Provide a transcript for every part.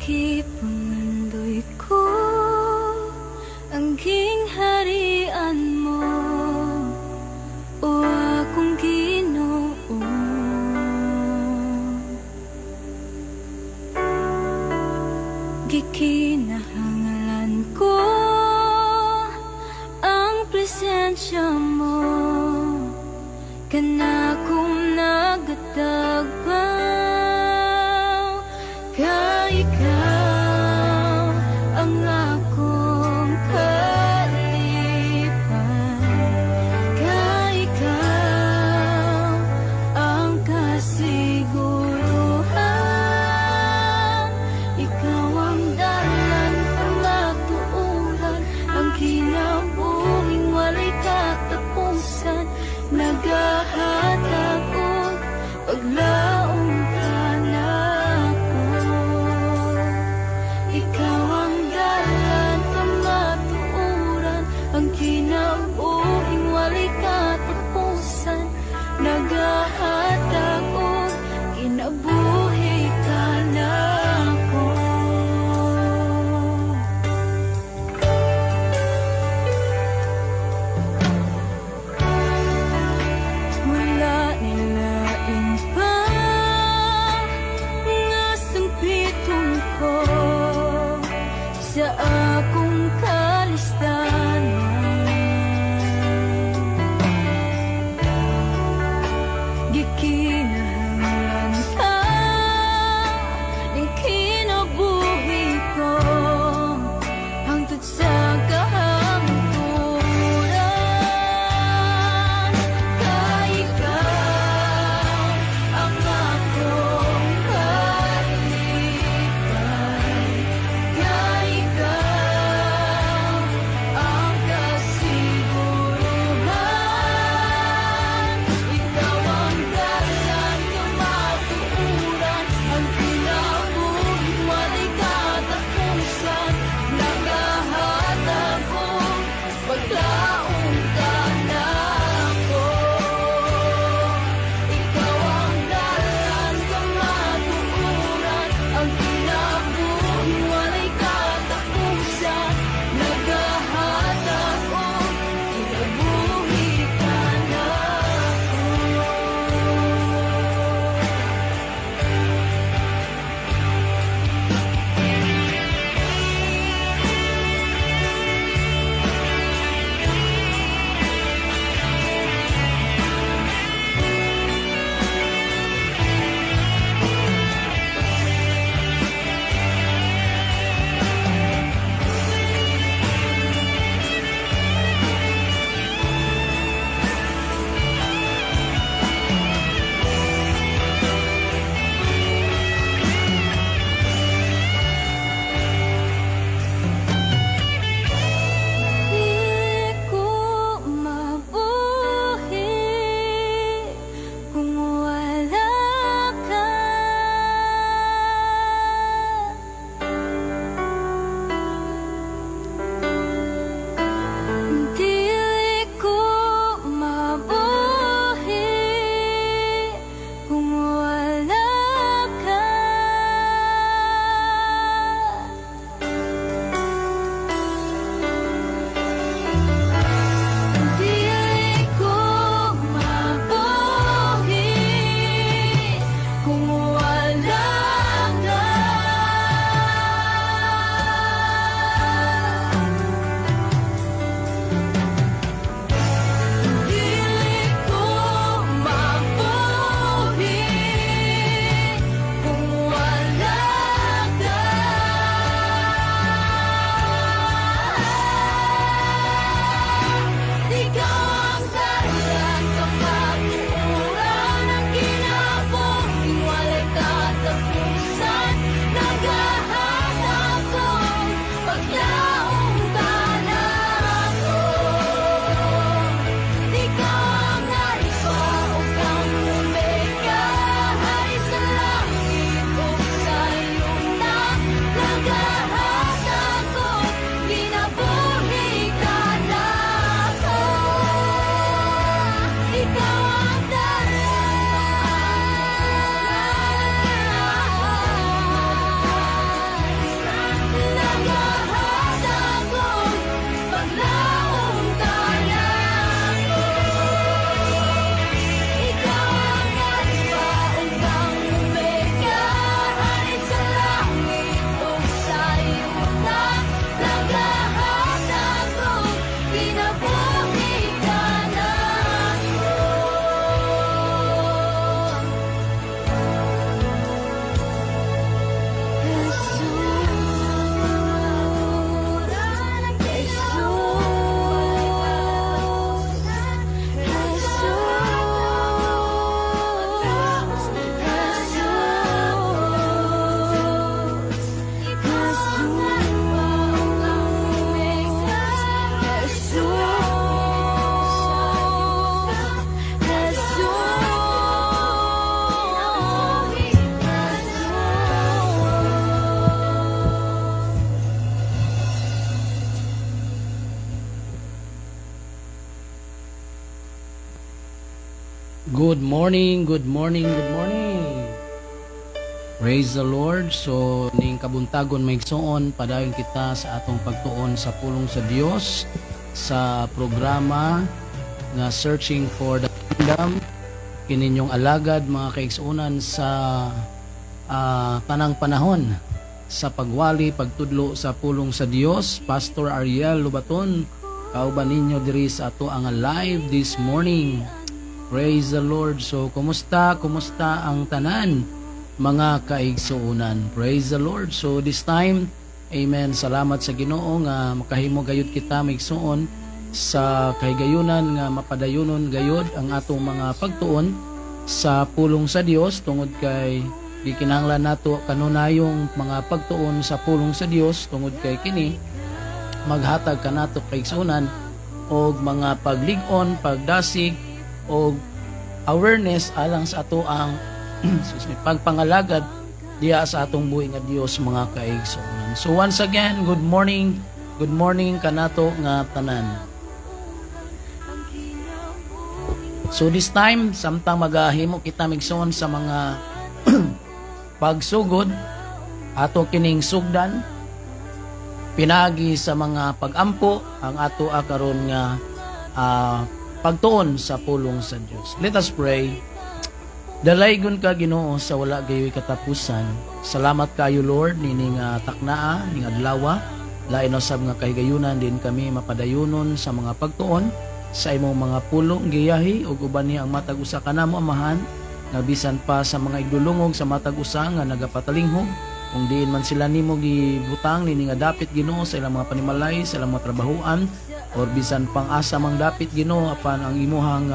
Gipangandoy ko ang gingharian mo, o akong Ginoo. Gikinahangalan ko ang presensya mo, kanakong nagatagbaw, ka ikaw ang akong kalipan, ka ikaw ang kasiguruhan, ikaw ang dalan, ang matuulan, ang kinabuhing walay katapusan, nagahatag og paglaban. Good morning, good morning, good morning. Praise the Lord. So, ning kabuntagon may igsoon, padayon kita sa atong pagtuon sa pulong sa Dios sa programa nga Searching for the Kingdom. Kininyong alagad mga kaigsuonan sa tanang panahon sa pagwali, pagtudlo sa pulong sa Dios. Pastor Ariel Lubaton, kauban ninyo diri sa ato ang live this morning. Praise the Lord. So, kumusta ang tanan, mga kaigsuunan? Praise the Lord. So, this time, amen, salamat sa Ginoo nga makahimo gayud kita maigsuon sa kahigayunan nga mapadayonon gayud ang atong mga pagtuon sa pulong sa Dios tungod kay di kinahanglan nato kanunayong mga pagtuon sa pulong sa Dios tungod kay kini maghatag kanato kaigsuunan og mga paglig-on, pagdasig o awareness alang sa ato ang pagpangalagad diya sa atong buhi nga Dios mga kaigsuonan. So once again, good morning kanato nga tanan. So this time, samtang magahimo kita migsoon sa mga pagsugod ato kining sugdan pinagi sa mga pagampo ang ato karon nga pagtuon sa pulong sa Dios. Let us pray. Dalaygon ka Ginoo sa wala gayoy katapusan. Salamat kayo Lord nining taknaa ning adlaw. Lain usab nga kahigayunan din kami mapadayonon sa mga pagtuon sa imong mga pulong giyahi ug uban ni ang matag usa kanamo amahan nga bisan pa sa mga igdulungog sa matag usa nga nagapatalinghog kung diin man sila nimo gibutang nini nga dapit Ginoo sa ilang mga panimalay, sa ilang mga trabahoan or bisan pang asa mang dapit Ginoo apan ang imuhang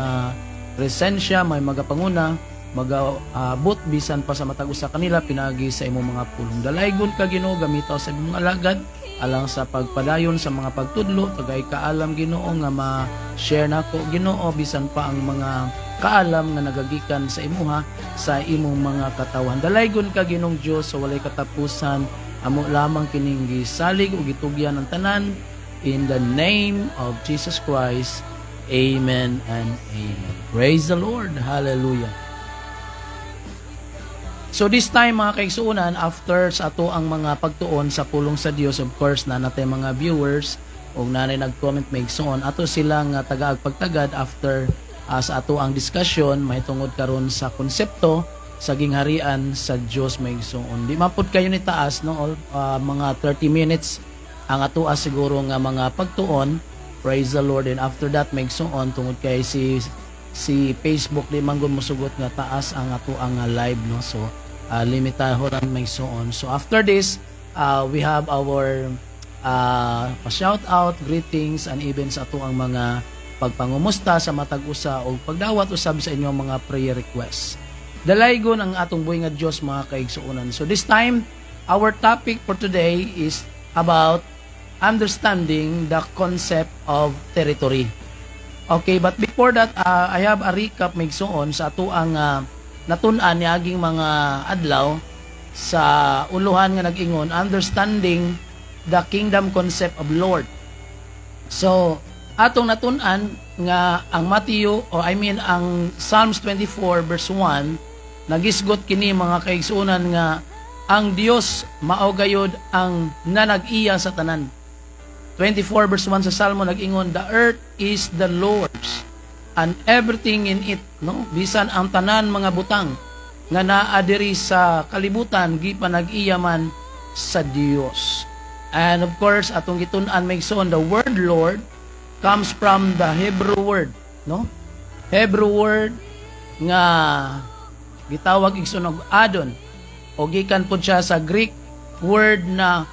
presensya may magapanguna magaabot bisan pa sa matag usa kanila pinagi sa imong mga pulong. Dalaygon ka Ginoo gamitaw sa imong alagad alang sa pagpadayon sa mga pagtudlo tagay kaalam Ginoo nga ma-share nako Ginoo bisan pa ang mga kaalam nga nagagikan sa imuha sa imong mga katawan. Dalaygon ka Ginoong Dios sa walay katapusan amo lamang kining gisalig ug gitugyan ng tanan in the name of Jesus Christ. Amen and amen. Praise the Lord. Hallelujah. So this time mga kaigsuonan, after sa ato ang mga pagtuon sa pulong sa Dios, of course na natay mga viewers o nanay nag-comment maigsuon, ato silang tagaag pagtagad after sa ato ang discussion may tungod karon sa konsepto sa gingharian sa Dios maigsuon. Di mapud kayo ni taas no mga 30 minutes ang ato siguro nga mga pagtuon. Praise the Lord. And after that maigsuon tungod kay si Facebook di man gud mosugot nga taas ang ato ang live no. So limitaho lang may soon. So after this, we have our pa-shout out, greetings, and even sa ato ang mga pagpangumusta sa matag usa o pagdawat usab sa inyong mga prayer requests. Dalaygon ang atong buhi nga Dios mga kaigsuonan. So this time, our topic for today is about understanding the concept of territory. Okay, but before that, I have a recap maigsuon sa ato ang natun-an ni aging mga adlaw sa uluhan nga nag-ingon understanding the kingdom concept of Lord. So atong natun-an nga ang ang Psalms 24 verse 1 nagisgot kini mga kaigsuonan nga ang Dios mao gayud ang nanag-iya sa tanan. 24 verse 1 sa Salmo nag-ingon the earth is the Lord's and everything in it, no? Bisan ang tanan mga butang nga naa diri sa kalibutan gipanag-iyaman sa Dios. And of course, atong gitun-an maigsoon the word Lord comes from the Hebrew word, no? Hebrew word nga gitawag igsoon og Adon o gikan pud siya sa Greek word na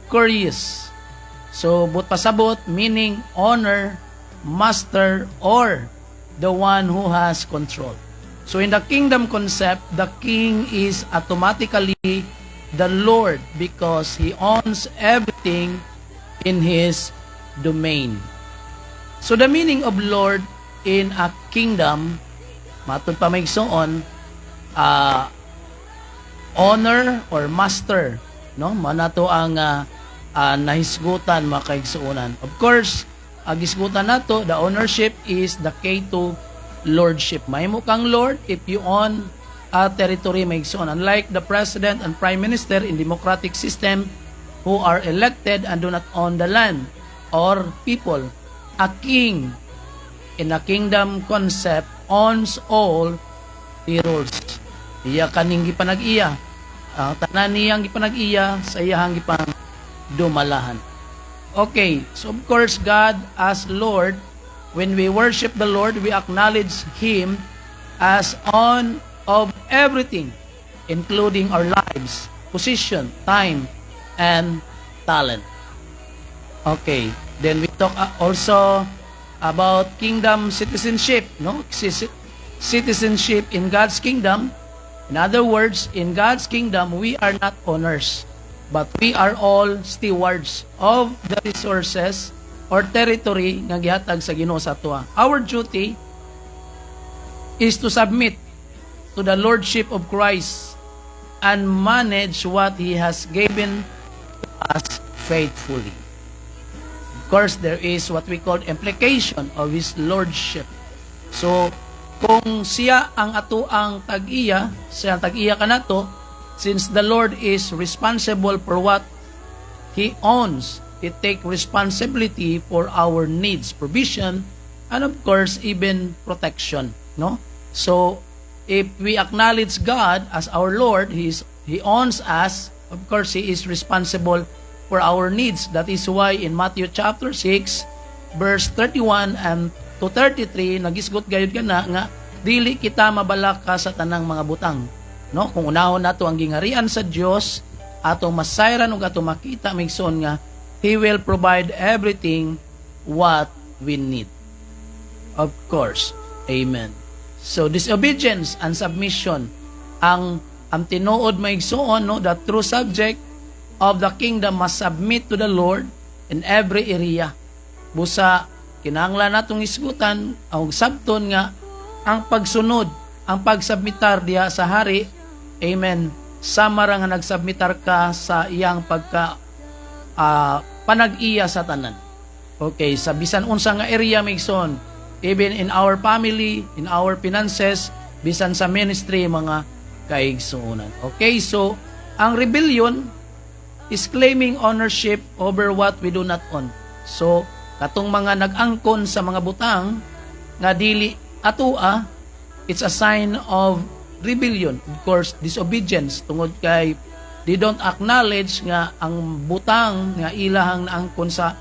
kurios. So but pasabot meaning honor, master or the one who has control. So in the kingdom concept, the king is automatically the Lord because he owns everything in his domain. So the meaning of Lord in a kingdom, matod pa maigsoon, honor or master, no? Manato ang nahisgutan makaigsuonan. Of course, agisgutan nato, the ownership is the K2 lordship. Mahimo kang lord if you own a territory maigsoon. Unlike the president and prime minister in democratic system who are elected and do not own the land or people, a king in a kingdom concept owns all the rules. Iya kaning gipanag-iya. Ang tanan niyang gipanag-iya sa iyang gipang dumalahan. Okay, so of course God as Lord, when we worship the Lord, we acknowledge Him as on of everything, including our lives, position, time, and talent. Okay, then we talk also about kingdom citizenship, no? Citizenship in God's kingdom. In other words, in God's kingdom, we are not owners, but we are all stewards of the resources or territory nga gihatag sa Ginoo sa atua. Our duty is to submit to the lordship of Christ and manage what He has given to us faithfully. Of course, there is what we call implication of His lordship. So, kung siya ang atuang tag-iya, siya ang tag-iya kanato, since the Lord is responsible for what He owns, He take responsibility for our needs, provision, and of course, even protection. No? So, if we acknowledge God as our Lord, He owns us, of course, He is responsible for our needs. That is why in Matthew chapter 6, verse 31 and to 33, nagisgot gayud ka na nga, dili kita mabalak ka sa tanang mga butang. No? Kung unahon nato ang gingarian sa Dios, atong masayran ug atong makita migsoon nga He will provide everything what we need. Of course. Amen. So disobedience and submission ang tinuod maigsoon, no, the true subject of the kingdom must submit to the Lord in every area. Busa kinahanglan natong isgutan ang sabton nga ang pagsunod, ang pagsubmitar diha sa hari. Amen. Sama ra nga nagsubmitar ka sa iyang pagka panag-iya sa tanan. Okay, sa bisan unsa nga area migson, even in our family, in our finances, bisan sa ministry, mga kaigsuonan. Okay, so ang rebellion is claiming ownership over what we do not own. So katong mga nag-angkon sa mga butang nga dili atua, it's a sign of rebellion. Of course, disobedience tungod kay they don't acknowledge nga ang butang nga ilahang naangkon sa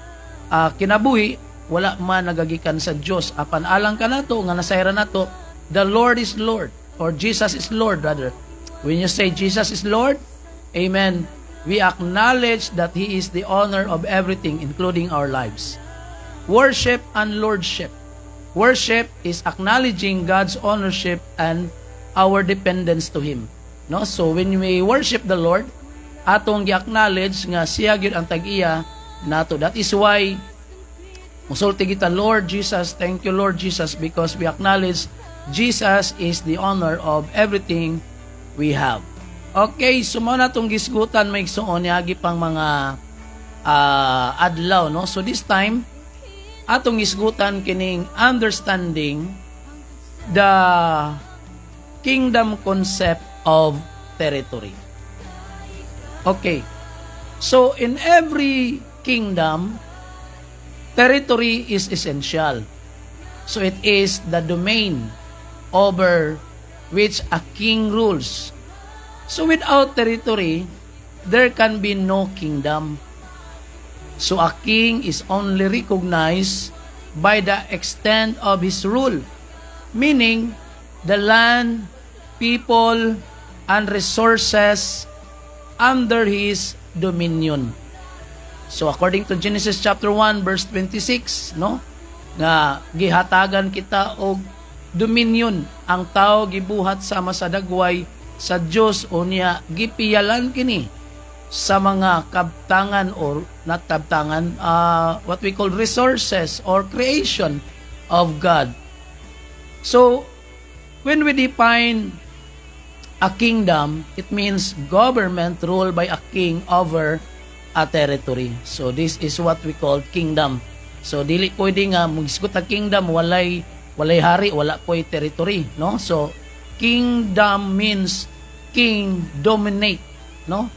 kinabuhi wala man nagagikan sa Dios. Apan alang kanato nga nasayra nato, the Lord is Lord, or Jesus is Lord rather. When you say Jesus is Lord, amen, we acknowledge that He is the owner of everything, including our lives. Worship and lordship. Worship is acknowledging God's ownership and our dependence to Him. No? So when we worship the Lord, atong gi-acknowledge nga siya gyud ang tag-iya nato. That is why musulti kita, Lord Jesus, thank you Lord Jesus, because we acknowledge Jesus is the owner of everything we have. Okay, so mao na tong gisgutan maigsuon niagi pang mga adlaw, no? So this time atong isgutan kining understanding the kingdom concept of territory. Okay. So in every kingdom, territory is essential. So it is the domain over which a king rules. So without territory, there can be no kingdom. So a king is only recognized by the extent of his rule, meaning the land, people, and resources under his dominion. So according to Genesis chapter 1 verse 26, no, nga gihatagan kita og dominion, ang tao gibuhat sama sa dagway sa Dios, unya gipiyalan kini sa mga kabtangan or not kabtangan, what we call resources or creation of God. So when we define a kingdom, it means government ruled by a king over a territory. So this is what we call kingdom. So dili pwede nga magisgot ang kingdom walay walay hari, wala po'y territory, no? So, kingdom means king dominate, no?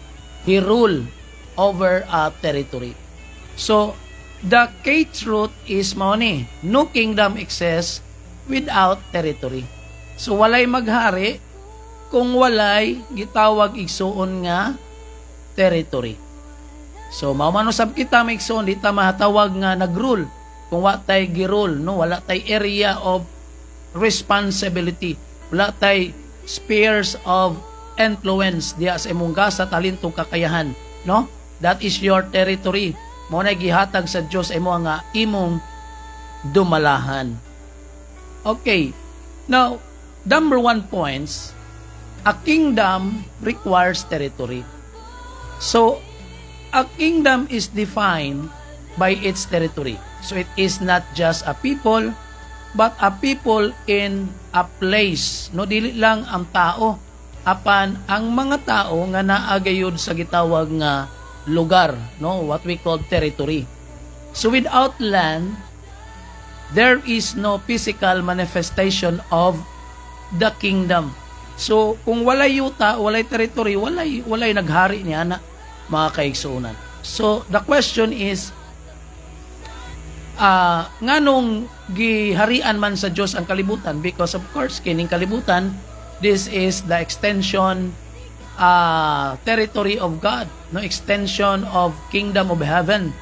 He rule over a territory. So, the key truth is mao ni, no kingdom exists without territory. So, walay maghari kung walay gitawag igsuon nga territory. So, maumanusab kita may igsuon, di ta mahatawag nga nagrule kung wa tay girule, no? Wala tay area of responsibility. Wala tay spheres of influence diya sa imong gasa, talentong kakayahan, no? That is your territory. Mo na gihatag sa Dios imo nga imong dumalahan. Okay. Now, number 1 points, a kingdom requires territory. So, a kingdom is defined by its territory. So, it is not just a people, but a people in a place. No, dili lang ang tao, apan ang mga tao nga naagayod sa gitawag nga lugar, no, what we call territory. So, without land, there is no physical manifestation of the kingdom. So, kung walay yuta, walay territory, walay naghari niya na mga kaigsuunan. So, the question is, nganong giharian man sa Dios ang kalibutan? Because of course, kining kalibutan, this is the extension territory of God, no, extension of kingdom of heaven.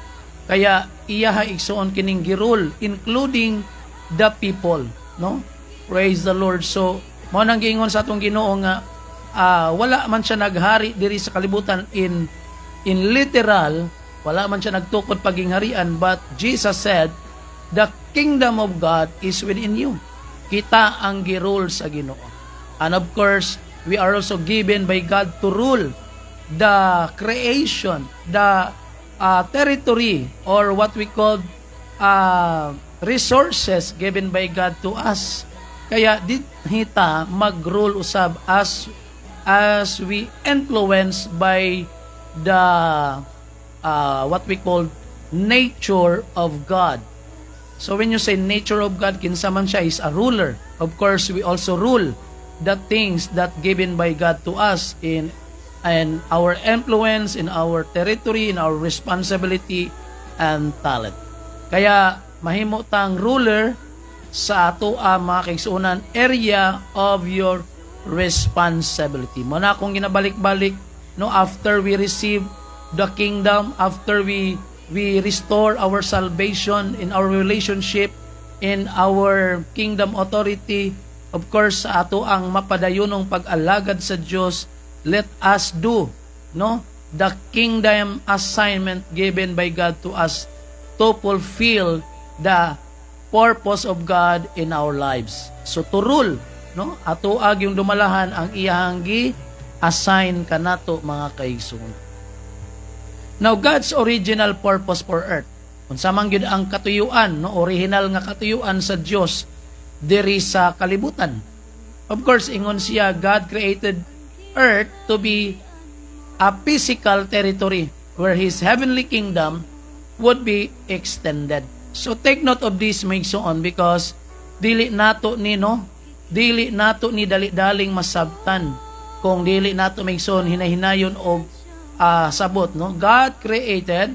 Kaya iyaha igsuon kining girule, including the people, no? Praise the Lord. So, mo nang giingon sa atong Ginoo nga wala man siya naghari diri sa kalibutan in literal, wala man siya nagtukod pagingharian, but Jesus said, the kingdom of God is within you. Kita ang girule sa Ginoo. And of course, we are also given by God to rule the creation, the territory, or what we call resources given by God to us. Kaya di hita mag-rule usab as we influenced by the what we call nature of God. So when you say nature of God, kinsa man siya is a ruler. Of course, we also rule the things that given by God to us in our influence, in our territory, in our responsibility and talent. Kaya mahimo tang ruler sa ato mga kaigsuunan area of your responsibility. Muna akong ginabalik-balik, no, after we receive the kingdom, after we restore our salvation in our relationship, in our kingdom authority, of course, sa ato ang mapadayunong pag-alagad sa Dios, let us do, no, the kingdom assignment given by God to us to fulfill the purpose of God in our lives. So to rule, no, ato ag yung dumalahan ang iyang gi-assign kanato mga kaigsuon. Now, God's original purpose for earth, unsa man gyud ang katuyuan, no, original nga katuyuan sa Dios diri sa kalibutan. Of course, ingon siya, God created earth to be a physical territory where His heavenly kingdom would be extended. So take note of this, maigsuon, because dili nato ni dali-daling masabtan kung dili nato maigsuon hinahinayon og sabot, no. God created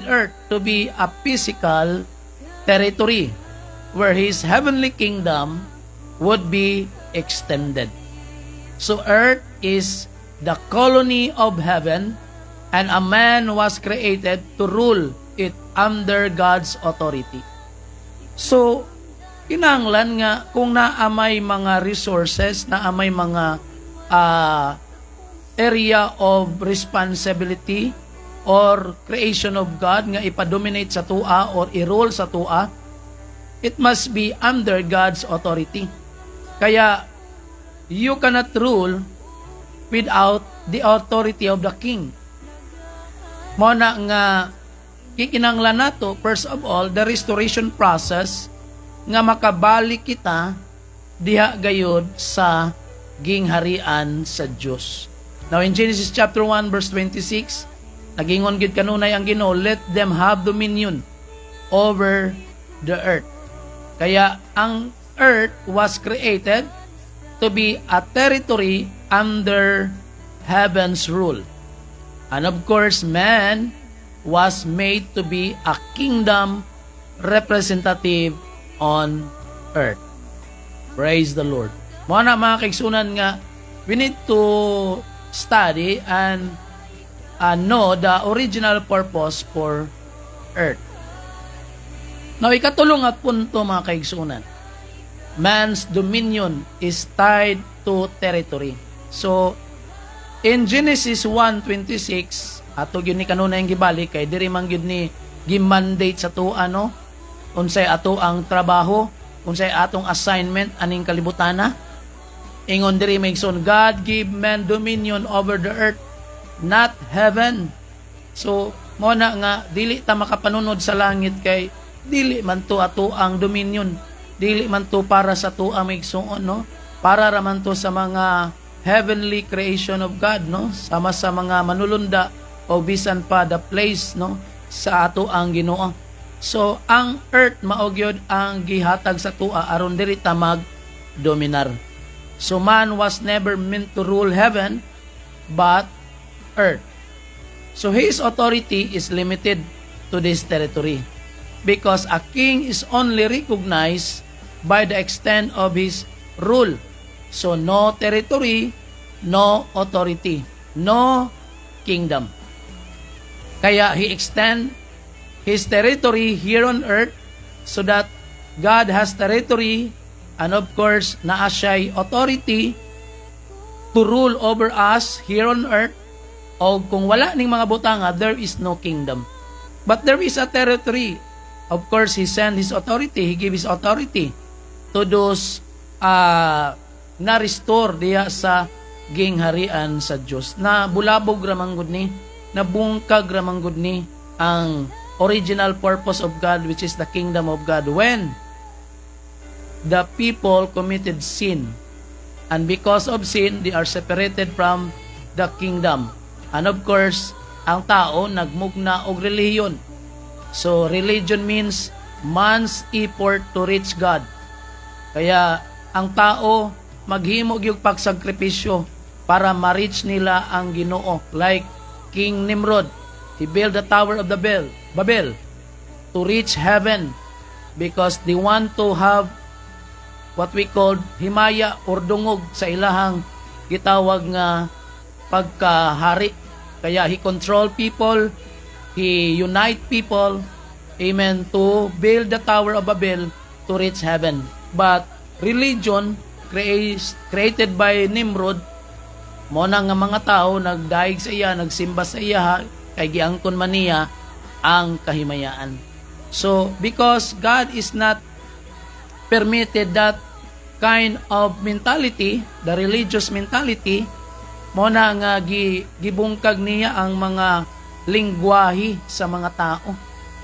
earth to be a physical territory where His heavenly kingdom would be extended. So earth is the colony of heaven, and a man was created to rule it under God's authority. So, kinahanglan nga kung naamay mga resources, naamay mga area of responsibility or creation of God nga ipadominate sa tua or i-rule sa tua, it must be under God's authority. Kaya, you cannot rule without the authority of the king. Muna nga kikinanglan nato, first of all, the restoration process nga makabalik kita diha gayud sa gingharian sa Dios. Now in Genesis chapter 1 verse 26, nagingon gid kanunay ang Ginoo, let them have dominion over the earth. Kaya ang earth was created to be a territory under heaven's rule. And of course, man was made to be a kingdom representative on earth. Praise the Lord. Mga na mga kaigsunan nga, we need to study and know the original purpose for earth. Now, ikatulong at punto mga kaigsunan. Man's dominion is tied to territory. So, in Genesis 1:26, ato gyud ni kanuna yung gibalik kay diri man gyud ni gi-mandate sa tuwa no. Unsay ato ang trabaho, unsay atong assignment aning kalibutana. Ingon diri maigsoon, God give man dominion over the earth, not heaven. So, mo na nga dili ta makapanunod sa langit kay dili man to ato ang dominion. Dili man to para sa tuwa maigsoon no. Para raman to sa mga heavenly creation of God no. Sama sa mga manulunda o bisan pa the place no sa ato ang Ginoo. So, ang earth mao gyud ang gihatag sa tuwa aron diri ta mag-dominar. So, man was never meant to rule heaven, but earth. So, his authority is limited to this territory because a king is only recognized by the extent of his rule. So, no territory, no authority, no kingdom. Kaya, he extend his territory here on earth so that God has territory and of course, naa siya'y authority to rule over us here on earth. O kung wala ning mga butanga, there is no kingdom. But there is a territory. Of course, He sent His authority. He gave His authority to those na-restore diya sa gingharian sa Diyos. Na bulabog ramanggod ni, na bungkag ramanggod ni ang original purpose of God, which is the kingdom of God. When the people committed sin, and because of sin, they are separated from the kingdom. And of course, ang tao nagmugna og relihiyon. So, religion means man's effort to reach God. Kaya, ang tao maghimo gyud pagsakripisyo para ma-reach nila ang Ginoo. Like King Nimrod, he built the Tower of the Babel to reach heaven because they want to have what we call himaya or dungog sa ilahang gitawag nga pagkahari. Kaya he control people, he unite people, amen, to build the Tower of Babel to reach heaven. But religion created by Nimrod, mo na nga mga tao nagdaig sa iya, nagsimba sa iya, kay giangkon man niya ang kahimayaan. So, because God is not permitted that kind of mentality, the religious mentality, mo na nga gibungkag niya ang mga lingwahe sa mga tao.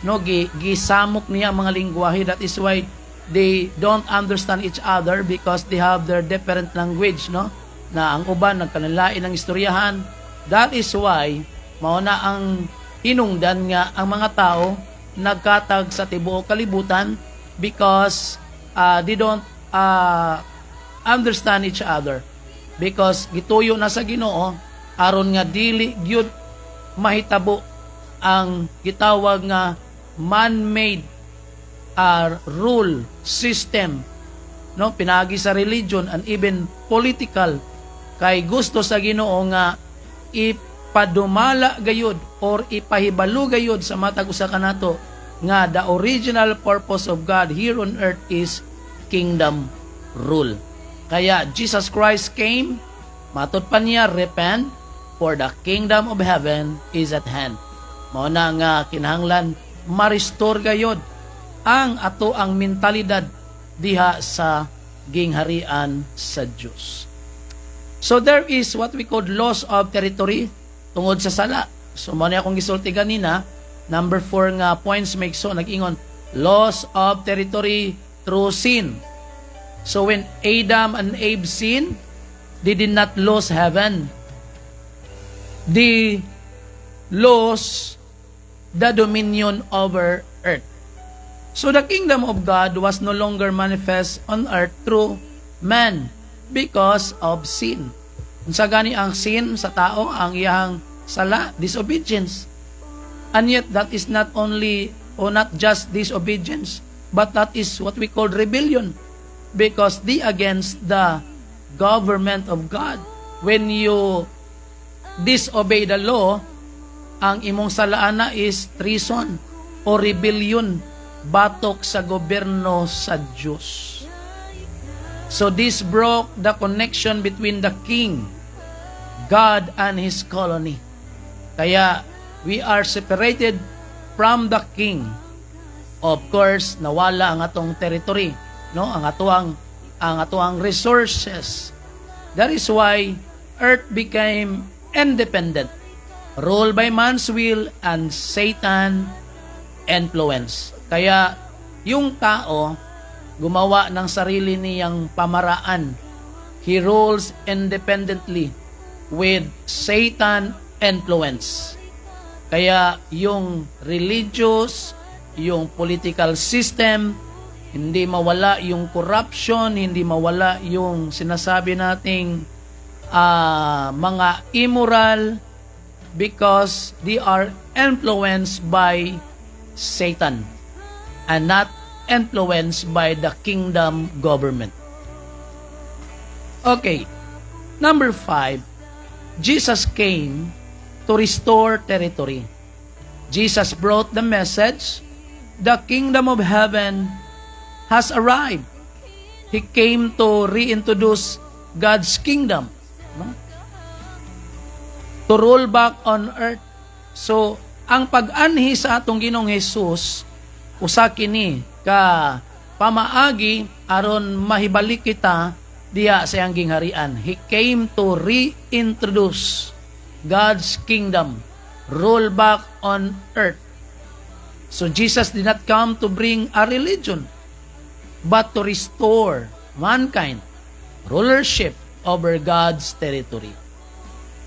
No, gisamok niya ang mga lingwahe. That is why they don't understand each other because they have their different language, no? Na ang uban nagkanilain ng istoryahan. That is why mao na ang hinungdan nga ang mga tao nagkatag sa tibuok kalibutan because they don't understand each other. Because gituyo na sa Ginoo aron nga dili gyud mahitabo ang gitawag nga man-made rule system, no, pinagi sa religion and even political, kay gusto sa Ginoo nga ipadumala gayud or ipahibalo gayud sa matag usa kanato nga the original purpose of God here on earth is kingdom rule. Kaya Jesus Christ came, matod pa niya, repent, for the kingdom of heaven is at hand. Mao na nga kinahanglan ma-restore gayud ang ato ang mentalidad diha sa gingharian sa Dios. So there is what we call loss of territory tungod sa sala. So mo na akong gisulti ganina, number 4 nga points make so nag-ingon loss of territory through sin. So when Adam and Eve sinned, they did not lose heaven. They lost the dominion over earth. So the kingdom of God was no longer manifest on earth through man because of sin. Unsa gani ang sin sa tao? Ang iyang sala, disobedience. And yet that is not only or not just disobedience, but that is what we call rebellion, because they against the government of God. When you disobey the law, ang imong salaana is treason o rebellion, batok sa gobyerno sa Diyos. So this broke the connection between the king, God, and his colony. Kaya we are separated from the king. Of course, nawala ang atong territory, no? Ang atuang resources. That is why earth became independent, ruled by man's will and Satan influence. Kaya yung tao gumawa ng sarili niyang pamaraan. He rules independently with Satan influence. Kaya yung religious, yung political system, hindi mawala yung corruption, hindi mawala yung sinasabi nating mga immoral, because they are influenced by Satan and not influenced by the kingdom government. Okay, number 5, Jesus came to restore territory. Jesus brought the message, the kingdom of heaven has arrived. He came to reintroduce God's kingdom, no? To rule back on earth. So, ang pag-anhi sa atong Ginoong Hesus, usa kini ka pamaagi aron mahibalik kita diha sa iyang gingharian. He came to reintroduce God's kingdom, rule back on earth. So Jesus did not come to bring a religion, but to restore mankind rulership over God's territory.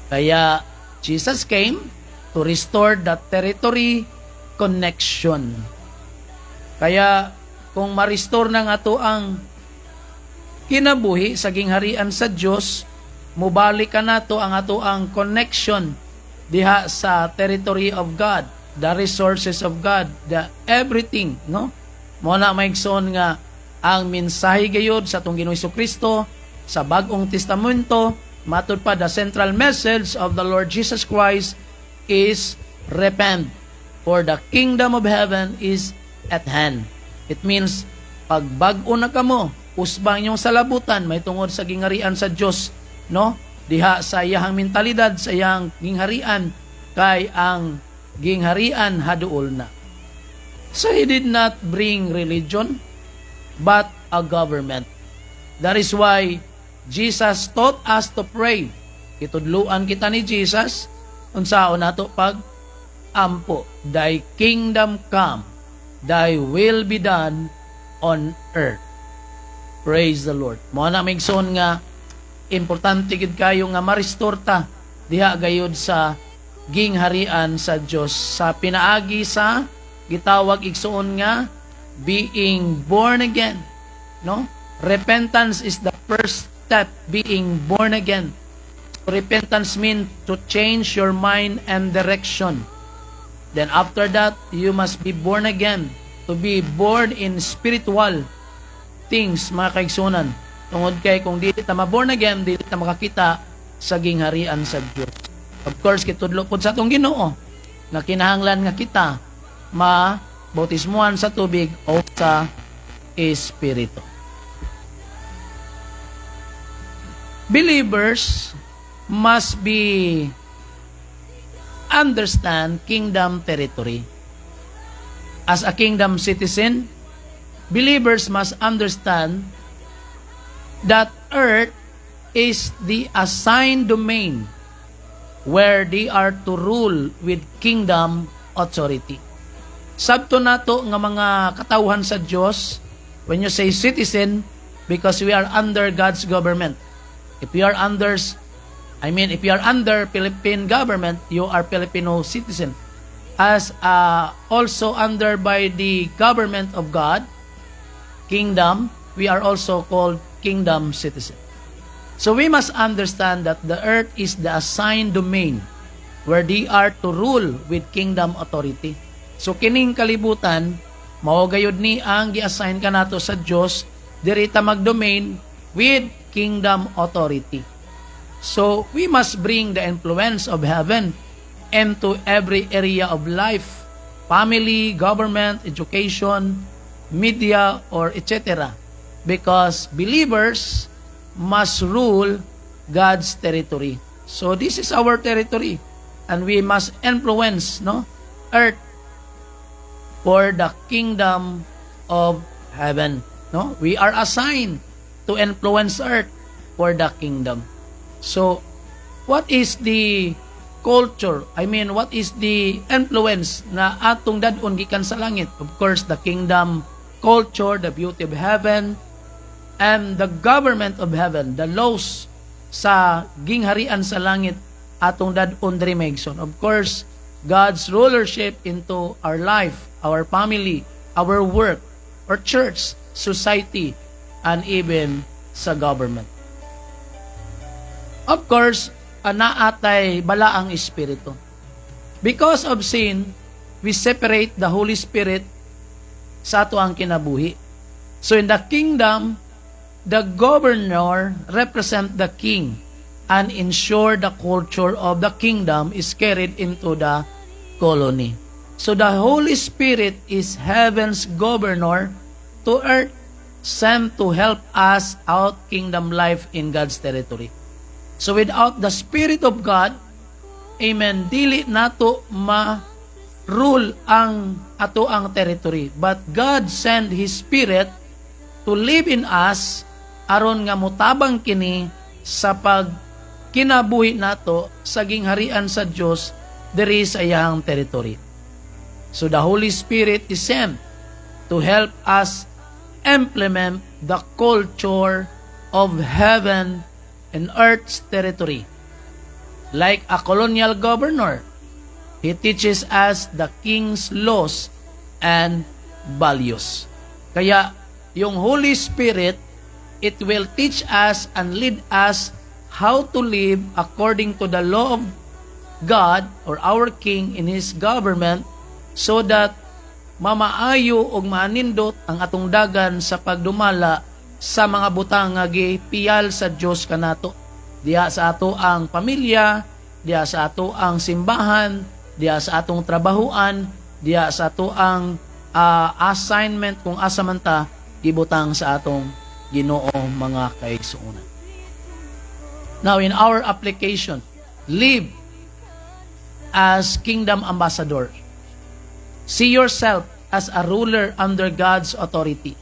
Kaya Jesus came to restore the territory connection. Kaya kung ma-restore ng ato ang kinabuhi sa gingharian sa Dios, mubalik ka nato ang ato ang connection diha sa territory of God, the resources of God, the everything, no? Mo na maigsoon nga ang mensahe gayud sa atong Ginoong Kristo sa Bagong Testamento, matud pa the central message of the Lord Jesus Christ is repent, for the kingdom of heaven is at hand. It means pag bag-o na kamo, usbang inyong salabutan may tungod sa gingharian sa Dios, no? Diha sa iyang mentalidad, sa iyang gingharian, kay ang gingharian haduol na. So he did not bring religion, but a government. That is why Jesus taught us to pray. Itudluan kita ni Jesus, unsaon nato pag ampo, thy kingdom come, thy will be done on earth. Praise the Lord. Mo na migson nga importante gid kayo nga ma-restore ta diha gayud sa gingharian sa Dios, sa pinaagi sa gitawag igsuon nga being born again, no? Repentance is the first step, being born again. So, repentance means to change your mind and direction. Then after that, you must be born again, to be born in spiritual things, mga kaigsunan. Tungod kay kung di ta ma-born again, di ta makakita sa gingharian sa Dios. Of course, kitudlo pod sa atong Ginoo na kinahanglan nga kita ma-bautismuhan sa tubig o sa Espiritu. Believers must be understand kingdom territory. As a kingdom citizen, believers must understand that earth is the assigned domain where they are to rule with kingdom authority. Sabto nato nga mga katawhan sa Dios, when you say citizen, because we are under God's government. If you are under Philippine government, you are Filipino citizen. as also under by the government of God, kingdom, we are also called kingdom citizen. So we must understand that the earth is the assigned domain where they are to rule with kingdom authority. So kining kalibutan, mao gayud ni ang gi-assign kanato sa Dios diri ta mag-domain with kingdom authority. So we must bring the influence of heaven into every area of life, family, government, education, media, or etc. Because believers must rule God's territory. So this is our territory, and we must influence earth for the kingdom of heaven. We are assigned to influence earth for the kingdom. So what is the culture? What is the influence na atong dadon gikan sa langit? Of course, the kingdom culture, the beauty of heaven, and the government of heaven, the laws sa gingharian sa langit atong dadon diri maigsoon. Of course, God's rulership into our life, our family, our work, our church, society, and even sa government. Of course, naatay balaang espiritu. Because of sin, we separate the Holy Spirit sa ato ang kinabuhi. So in the kingdom, the governor represent the king and ensure the culture of the kingdom is carried into the colony. So the Holy Spirit is heaven's governor to earth, sent to help us out kingdom life in God's territory. So without the Spirit of God, amen, dili nato ma-rule ang ato ang territory. But God sent His Spirit to live in us aron nga mutabang kini sa pag kinabuhi nato sa gingharian sa Dios diri sa iyang territory. So the Holy Spirit is sent to help us implement the culture of heaven and earth's territory. Like a colonial governor, he teaches us the king's laws and values. Kaya yung Holy Spirit, it will teach us and lead us how to live according to the law of God or our King in His government, so that mamaayo og maanindot ang atong dagan sa pagdumala sa mga butang nga gipiyal sa Dios kanato. Diha sa ato ang pamilya, diha sa ato ang simbahan, diha sa atong trabahuan, diha sa ato ang assignment kung asa man ta gibutang sa atong Ginoo mga kaigsuonan. Now in our application, live as kingdom ambassador. See yourself as a ruler under God's authority.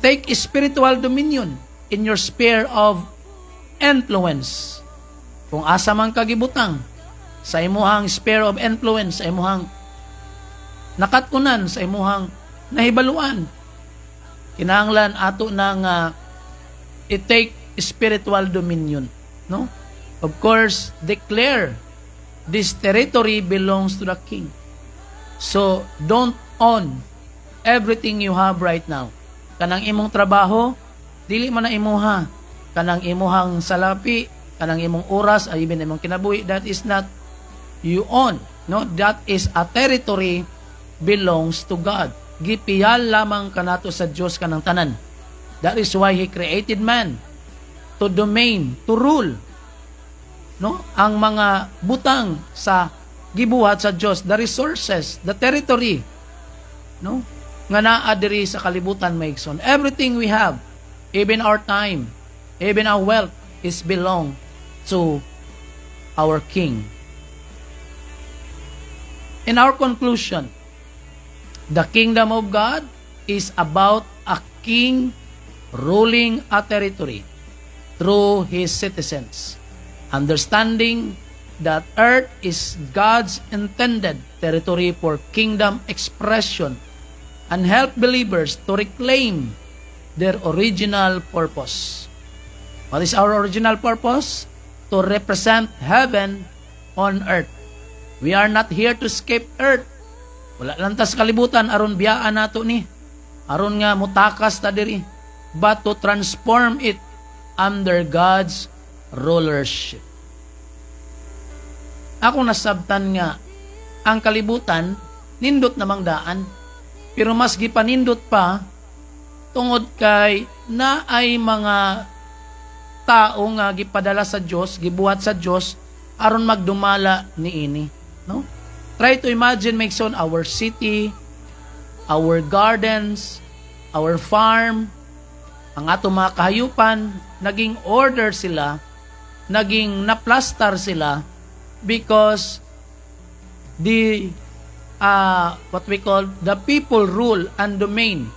Take spiritual dominion in your sphere of influence. Kung asa man kagibutang sa imuhang sphere of influence, sa imuhang nakatunan, sa imuhang nahibaluan, kinahanglan ato nang i-take spiritual dominion. No? Of course, declare this territory belongs to the king. So, don't own everything you have right now. Kanang imong trabaho, dili man na imuha. Kanang imuhang salapi, kanang imong oras, ay even imong kinabuhi, that is not you own. No? That is a territory belongs to God. Gipiyal lamang kanato sa Dios kanang tanan. That is why He created man to domain, to rule. No? Ang mga butang sa gibuhat sa Dios, the resources, the territory, no? Nga naa diri sa kalibutan maigsoon. Everything we have, even our time, even our wealth, is belong to our King. In our conclusion, the kingdom of God is about a king ruling a territory through his citizens, understanding that earth is God's intended territory for kingdom expression, and help believers to reclaim their original purpose. What is our original purpose? To represent heaven on earth. We are not here to escape earth. Wala lantas kalibutan aron biyaan nato ni. Aron nga mutakas ta diri, but to transform it under God's rulership. Ako nasabtan nga ang kalibutan nindot namang daan, pero mas gipanindot pa tungod kay na ay mga tao nga gipadala sa Dios, gibuhat sa Dios aron magdumala niini, no? Try to imagine Megson, our city, our gardens, our farm, ang ato mga kahayupan, naging order sila, naging naplastar sila because the what we call the people rule and domain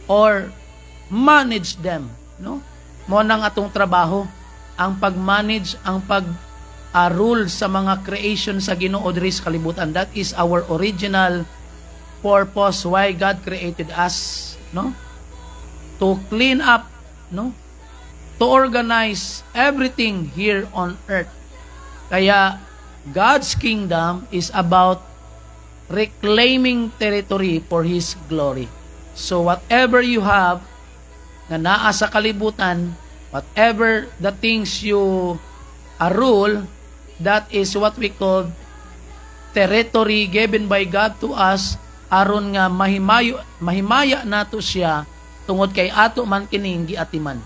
or manage them, no? Mo nang atong trabaho ang pag-manage, ang rule sa mga creation sa Ginoo diri sa kalibutan. That is our original purpose why God created us, no? To clean up, no? To organize everything here on earth. Kaya God's kingdom is about reclaiming territory for His glory. So whatever you have na naa sa kalibutan, whatever the things you rule, that is what we call territory given by God to us aron nga mahimaya nato siya tungod kay ato man kining giatiman.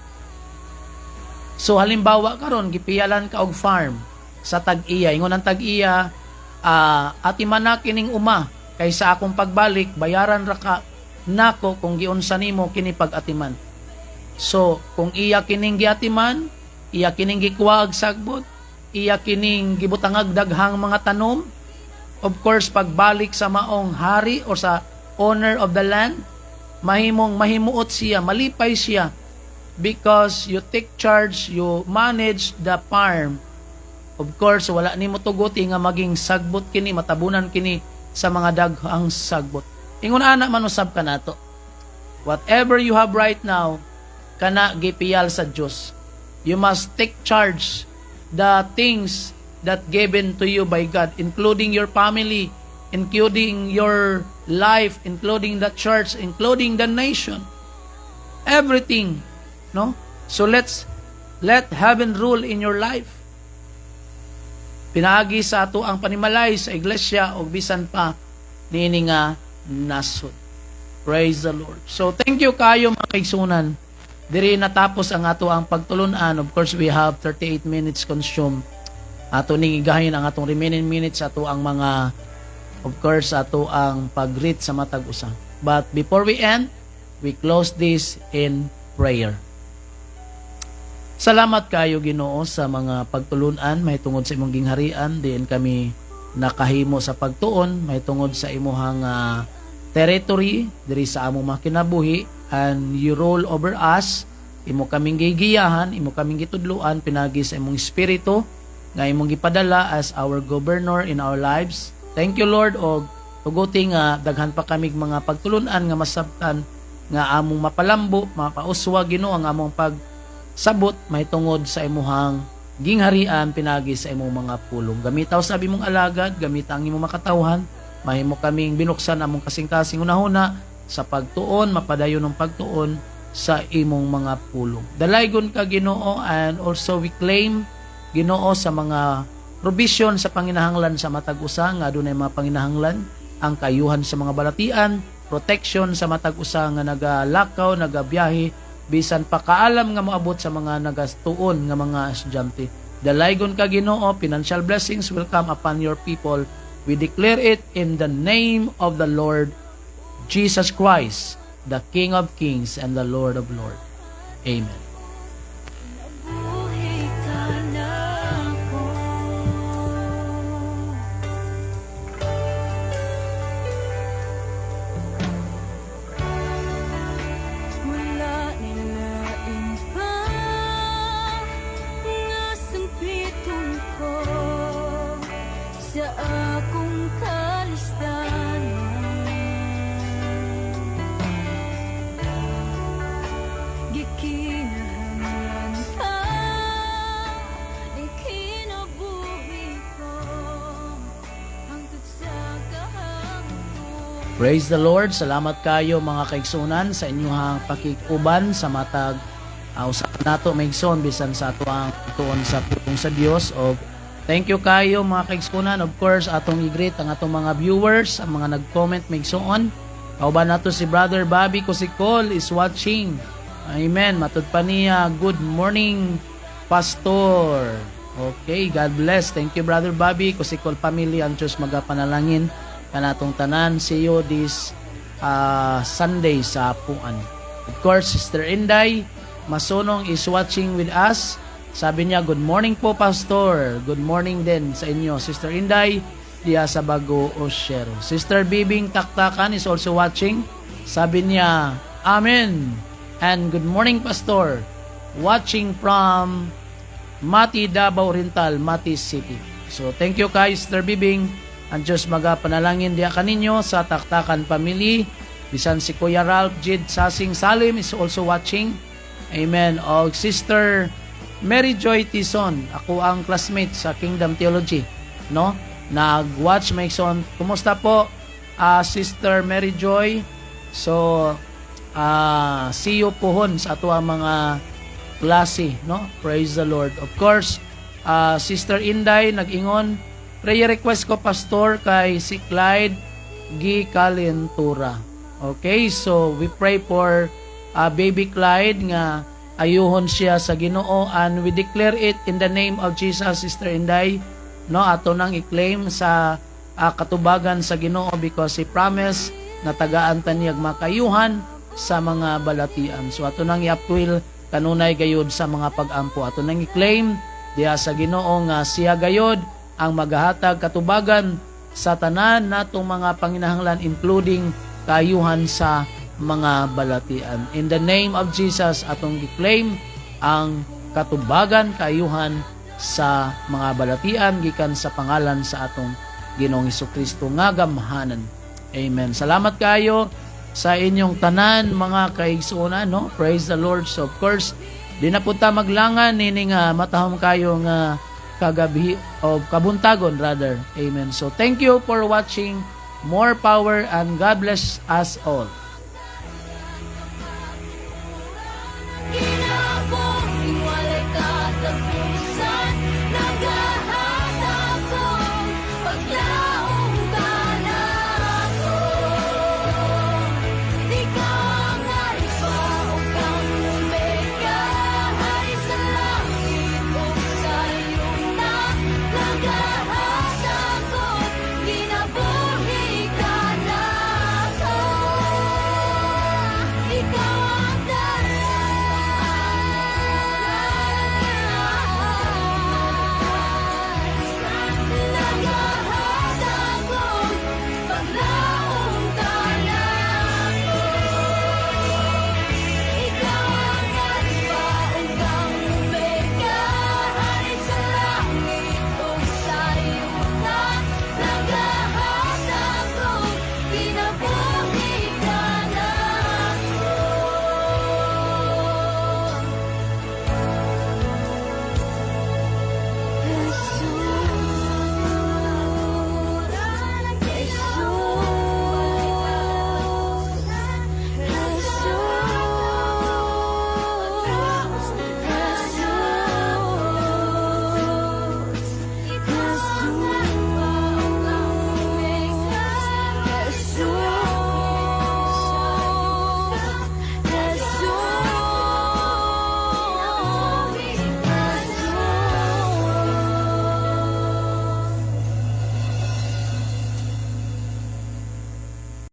So halimbawa karon gipiyalan ka og farm sa tag-iya, ingon ang tag-iya, atiman na kining uma kay sa akong pagbalik bayaran ra ka nako kung giunsa nimo kini pag-atiman. So kung iya kining giatiman, iya kining gikuha og sagbot, iya kining gibutangag daghang mga tanom, of course pagbalik sa maong hari o sa owner of the land, mahimuot siya, malipay siya because you take charge, you manage the farm. Of course, wala nimo tuguti nga maging sagbot kini, matabunan kini sa mga daghang sagbot. Ingon ana man usab kanato. Whatever you have right now, kana gipiyal sa Dios. You must take charge the things that given to you by God, including your family, including your life, including the church, including the nation. Everything, no? So let heaven rule in your life. Pinaagi sa ato ang panimalay sa iglesia o bisan pa niini nga nasod. Praise the Lord. So thank you kayo mga kaigsunan. Diri natapos ang ato ang pagtulunan. Of course, we have 38 minutes consumed. Ato ning igahin ang atong remaining minutes ato ang mga, of course, ato ang pag-greet sa matag usa. But before we end, we close this in prayer. Salamat kayo Ginoo sa mga pagtulunan, may tungod sa imong gingharian, diin kami nakahimo sa pagtuon, may tungod sa imong territory diri sa among mga kinabuhi, and you rule over us. Imo kaming gigiyahan, imo kaming gitudluan pinagi sa imong espiritu nga imong gipadala as our governor in our lives. Thank you Lord, og tuguti nga daghan pa kamig mga pagtulunan nga masabtan nga among mapalambo, mapauswa Ginoo ang among pagsabot may tungod sa imuhang gingharian pinagi sa imong mga pulong. Gamitaw sa imong alagad, gamita ang imong makatawhan, mahimo kaming binuksan among kasing-kasing unahuna sa pagtuon, mapadayon ng pagtuon sa imong mga pulong. Dalaygon ka Ginoo, and also we claim Ginoo sa mga provision sa panginahanglan sa matag usa nga adunay mga panginahanglan, ang kayuhan sa mga balatian, protection sa matag usa nga nagalakaw, nagabiyahe, bisan pa kaalam nga moabot sa mga nagastuon nga mga estudyante. Dalaygon ka Ginoo, financial blessings will come upon your people. We declare it in the name of the Lord Jesus Christ, the King of Kings and the Lord of Lords. Amen. Nabuhay ka na ako. Wala nilain pa nga sampiton ko sa akong kalistanan. Gikinahanglan ka, ikinabuhi ko ang Praise the Lord. Salamat kayo mga kaigsunan sa inyong pakikuban sa matag usapan nato maigsoon bisan sa ato ang tuon sa pulong sa Dios. O thank you kayo mga kaigsunan. Of course, atong i-greet ang atong mga viewers, ang mga nag-comment maigsoon. Kauban nato si Brother Bobby Kusikol is watching. Amen. Matud pa niya. Good morning, Pastor. Okay, God bless. Thank you, Brother Bobby Kusikol family. Ang Diyos magapanalangin kanatong tanan. See you this Sunday sa Apuan. Of course, Sister Inday Masonong is watching with us. Sabi niya, good morning po, Pastor. Good morning din sa inyo. Sister Inday diya sa Bago Osyero. Sister Bibing Taktakan is also watching. Sabi niya, Amen. And good morning, Pastor. Watching from Mati, Davao Oriental, Mati City. So, thank you kay Sister Bibing. Ang Diyos magapanalangin diya kaninyo sa Taktakan family. Bisan si Kuya Ralph Jid Sasing Salim is also watching. Amen. O Sister Mary Joy Tison, ako ang classmate sa Kingdom Theology, no? Nag-watch maigsoon. Kumusta po, Sister Mary Joy? So, see you pohon sa ato ang mga klase, no? Praise the Lord. Of course, Sister Inday nag-ingon, prayer request ko, Pastor, kay si Clyde G. Calentura. Okay, so we pray for baby Clyde nga ayuhon siya sa Ginoo, and we declare it in the name of Jesus, Sister Inday, no? Ato nang i-claim sa katubagan sa Ginoo because He promised na tagaan taniyag makayuhan sa mga balatian. So ato nang i-apwil kanunay gayod sa mga pag-ampo. Ato nang i-claim diha sa Ginoo nga siya gayod ang magahatag katubagan sa tanan natong mga panginahanglan, including kayuhan sa mga balatian. In the name of Jesus, atong i-claim ang katubagan, kayuhan sa mga balatian gikan sa pangalan sa atong Ginoong Hesukristo nga gamhanan. Amen. Salamat kayo sa inyong tanan mga kaigsuonan, no? Praise the Lord. So of course, di na punta maglangan nini nga matahom kayo nga kagabi o kabuntagon rather. Amen. So thank you for watching. More power and God bless us all. Ikaw